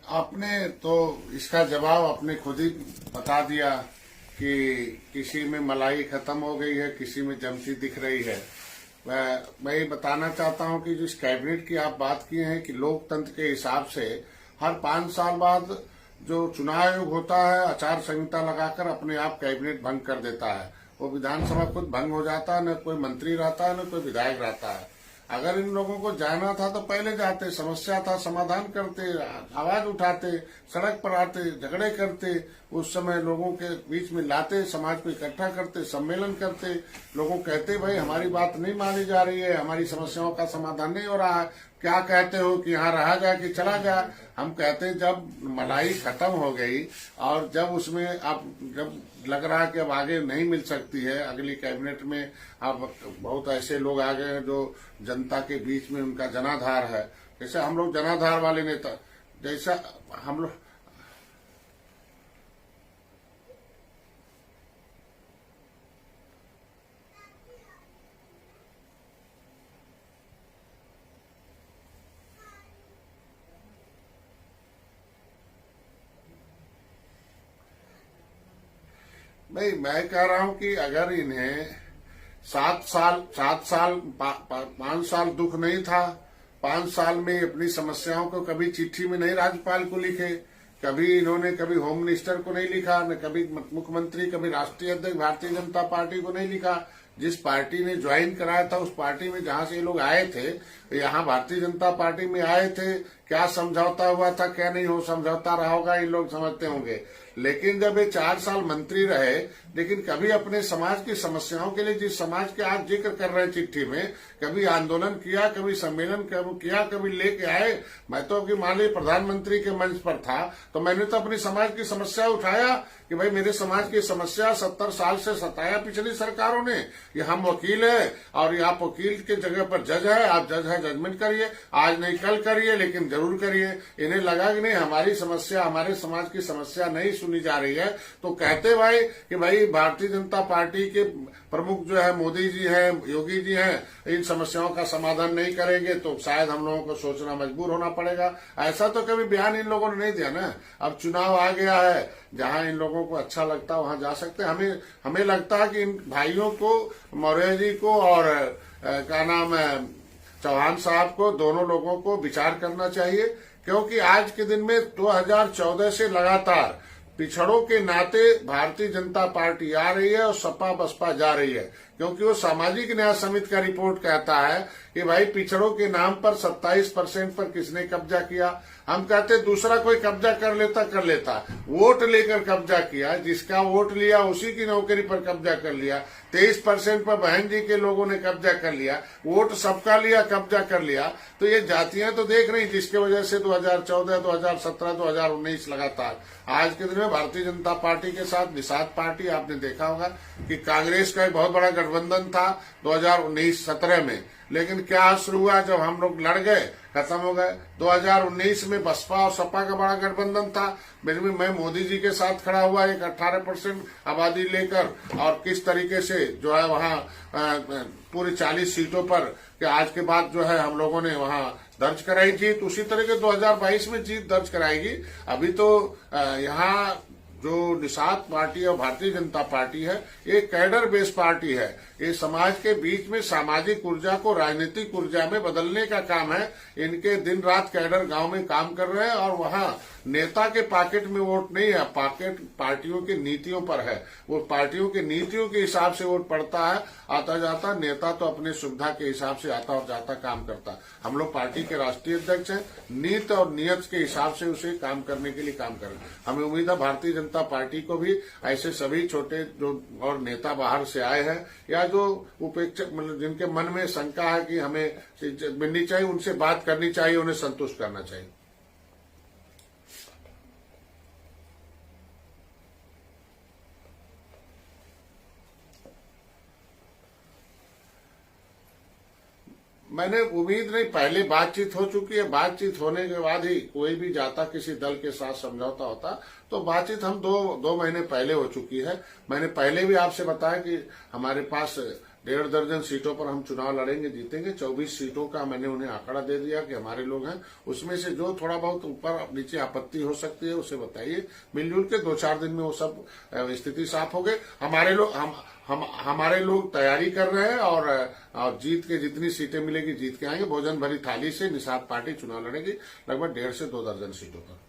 आपने तो इसका जवाब आपने खुद ही बता दिया कि किसी में मलाई खत्म हो गई है, किसी में जमती दिख रही है। मैं ये बताना चाहता हूं कि जिस कैबिनेट की आप बात किए हैं कि लोकतंत्र के हिसाब से हर 5 साल बाद जो चुनाव आयोग होता है आचार संहिता लगाकर अपने आप कैबिनेट भंग कर देता है। वो विधानसभा खुद भंग हो जाता है, न कोई मंत्री रहता है न कोई विधायक रहता है। अगर इन लोगों को जाना था तो पहले जाते, समस्या था समाधान करते, आवाज उठाते, सड़क पर आते, झगड़े करते, उस समय लोगों के बीच में लाते, समाज को इकट्ठा करते, सम्मेलन करते, लोगों कहते भाई हमारी बात नहीं मानी जा रही है, हमारी समस्याओं का समाधान नहीं हो रहा है, क्या कहते हो कि यहाँ रहा जाए कि चला जाए। हम कहते जब मलाई खत्म हो गई और जब उसमें अब जब लग रहा है कि अब आगे नहीं मिल सकती है, अगली कैबिनेट में अब बहुत ऐसे लोग आ गए हैं जो जनता के बीच में उनका जनाधार है। जैसे हम लोग जनाधार वाले नेता, जैसा हम लोग नहीं, मैं कह रहा हूं कि अगर इन्हें 5 साल दुख नहीं था, 5 साल में अपनी समस्याओं को कभी चिट्ठी में नहीं राज्यपाल को लिखे, कभी इन्होंने कभी होम मिनिस्टर को नहीं लिखा, न कभी मुख्यमंत्री, कभी राष्ट्रीय अध्यक्ष भारतीय जनता पार्टी को नहीं लिखा। जिस पार्टी ने ज्वाइन कराया था उस पार्टी में जहां से ये लोग आए थे, यहाँ भारतीय जनता पार्टी में आए थे, क्या समझौता हुआ था क्या नहीं हो समझौता रहा होगा इन लोग समझते होंगे। लेकिन जब ये 4 साल मंत्री रहे, लेकिन कभी अपने समाज की समस्याओं के लिए, जिस समाज के आज जिक्र कर रहे हैं चिट्ठी में, कभी आंदोलन किया, कभी सम्मेलन किया, कभी लेके आए। मैं तो अभी मान लीजिए प्रधानमंत्री के मंच पर था तो मैंने तो अपनी समाज की समस्या उठाया कि भाई मेरे समाज की समस्या 70 साल से सताया पिछली सरकारों ने। ये हम वकील है और ये आप वकील के जगह पर जज है, आप जज है जजमेंट करिए, आज नहीं कल करिए लेकिन जरूर करिए। इन्हें लगा कि नहीं हमारी समस्या, हमारे समाज की समस्या नहीं सुनी जा रही है, तो कहते भाई कि भाई भारतीय जनता पार्टी के प्रमुख जो है मोदी जी हैं, योगी जी हैं, इन समस्याओं का समाधान नहीं करेंगे तो शायद हम लोगों को सोचना मजबूर होना पड़ेगा। ऐसा तो कभी बयान इन लोगों ने नहीं दिया ना। अब चुनाव आ गया है, जहां इन लोगों को अच्छा लगता है वहां जा सकते हैं। हमें लगता है कि इन भाइयों को, मौर्य जी को और क्या नाम है चौहान साहब को, दोनों लोगों को विचार करना चाहिए, क्योंकि आज के दिन में 2014 से लगातार पिछड़ों के नाते भारतीय जनता पार्टी आ रही है और सपा बसपा जा रही है। क्योंकि वो सामाजिक न्याय समिति का रिपोर्ट कहता है कि भाई पिछड़ों के नाम पर 27% पर किसने कब्जा किया। हम कहते दूसरा कोई कब्जा कर लेता, वोट लेकर कब्जा किया, जिसका वोट लिया उसी की नौकरी पर कब्जा कर लिया। 23% पर बहन जी के लोगों ने कब्जा कर लिया, वोट सबका लिया, कब्जा कर लिया। तो ये जातियां तो देख रही, जिसके वजह से 2014, 2017, 2019 लगातार आज के दिन में भारतीय जनता पार्टी के साथ निषाद पार्टी, आपने देखा होगा कि कांग्रेस का एक बहुत बड़ा गठबंधन था 2019-17 में, लेकिन क्या शुरू हुआ जब हम लोग लड़ गए, खत्म हो गए। 2019 में बसपा और सपा का बड़ा गठबंधन था, मैं मोदी जी के साथ खड़ा हुआ एक 18% आबादी लेकर, और किस तरीके से जो है वहां पूरी 40 सीटों पर कि आज के बाद जो है हम लोगों ने वहां दर्ज कराई जीत, उसी तरह के 2022 में जीत दर्ज कराएगी। अभी तो यहाँ जो निषाद पार्टी और भारतीय जनता पार्टी है, ये कैडर बेस्ड पार्टी है। ये समाज के बीच में सामाजिक ऊर्जा को राजनीतिक ऊर्जा में बदलने का काम है। इनके दिन रात कैडर गांव में काम कर रहे हैं और वहां नेता के पॉकेट में वोट नहीं है, पॉकेट पार्टियों की नीतियों पर है। वो पार्टियों की नीतियों के हिसाब से वोट पड़ता है, आता जाता। नेता तो अपने सुविधा के हिसाब से आता और जाता काम करता। हम लोग पार्टी के राष्ट्रीय अध्यक्ष हैं, नीति और नियत के हिसाब से उसे काम करने के लिए काम कर रहे हैं। हमें उम्मीद है भारतीय जनता पार्टी को भी ऐसे सभी छोटे जो और नेता बाहर से आए हैं या जो उपेक्षक, मतलब जिनके मन में शंका है कि हमें मिलनी चाहिए, उनसे बात करनी चाहिए, उन्हें संतुष्ट करना चाहिए। मैंने उम्मीद नहीं, पहले बातचीत हो चुकी है, बातचीत होने के बाद ही कोई भी जाता किसी दल के साथ समझौता होता, तो बातचीत हम दो महीने पहले हो चुकी है। मैंने पहले भी आपसे बताया कि हमारे पास 1.5 दर्जन सीटों पर हम चुनाव लड़ेंगे, जीतेंगे। 24 सीटों का मैंने उन्हें आंकड़ा दे दिया कि हमारे लोग हैं, उसमें से जो थोड़ा बहुत ऊपर नीचे आपत्ति हो सकती है उसे बताइए, मिलजुल के 2-4 दिन में वो सब स्थिति साफ हो गई। हमारे लोग तैयारी कर रहे हैं और जीत के जितनी सीटें मिलेगी जीत के आएंगे। भोजन भरी थाली से निषाद पार्टी चुनाव लड़ेगी लगभग 1.5 से 2 दर्जन सीटों पर।